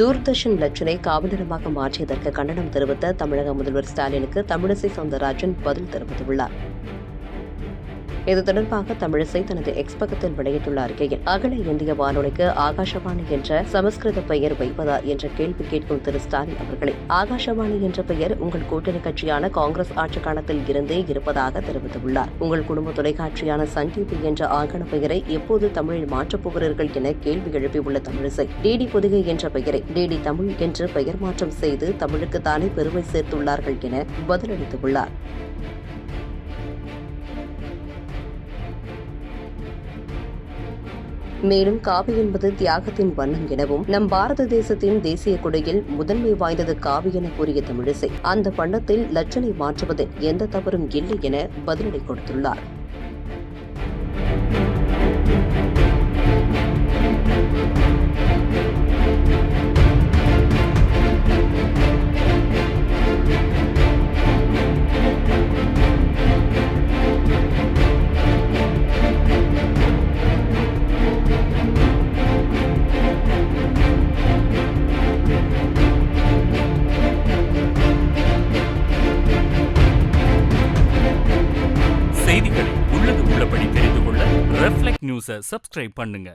தூர்தர்ஷன் லட்சனை காவலரமாக மாற்றியதற்கு கண்டனம் தெரிவித்த தமிழக முதல்வர் ஸ்டாலினுக்கு தமிழிசை சவுந்தரராஜன் பதில் தெரிவித்துள்ளார். இது தொடர்பாக தமிழிசை தனது எக்ஸ் பக்கத்தில் வெளியிட்டுள்ள அறிக்கையில், அகில இந்திய வானொலிக்கு ஆகாஷவாணி என்ற சமஸ்கிருத பெயர் வைப்பதா என்ற கேள்வி கேட்கும் திரு ஸ்டாலின் அவர்களே, ஆகாஷவாணி என்ற பெயர் உங்கள் கூட்டணி கட்சியான காங்கிரஸ் ஆட்சி காலத்தில் இருந்தே இருப்பதாக தெரிவித்துள்ளார். உங்கள் குடும்ப தொலைக்காட்சியான சன் டிவி என்ற ஆங்கில பெயரை எப்போது தமிழில் மாற்றப் போகிறீர்கள் என கேள்வி எழுப்பியுள்ள தமிழிசை, டிடி பொதிகை என்ற பெயரை டிடி தமிழ் என்று பெயர் மாற்றம் செய்து தமிழுக்கு தானே பெருமை சேர்த்துள்ளார்கள் என பதிலளித்துள்ளார். மேலும் காவி என்பது தியாகத்தின் வண்ணம் எனவும், நம் பாரத தேசத்தின் தேசிய கொடியில் முதன்மை வாய்ந்தது காவி என கூறிய தமிழிசை, அந்த வண்ணத்தில் லட்சனை மாற்றுவதில் எந்த தவறும் இல்லை என பதிலடி கொடுத்துள்ளார். செய்திகளை உள்ளது உள்ளபடி தெரிந்து கொள்ள ரெஃப்ளெக்ட் நியூஸை சப்ஸ்கிரைப் பண்ணுங்க.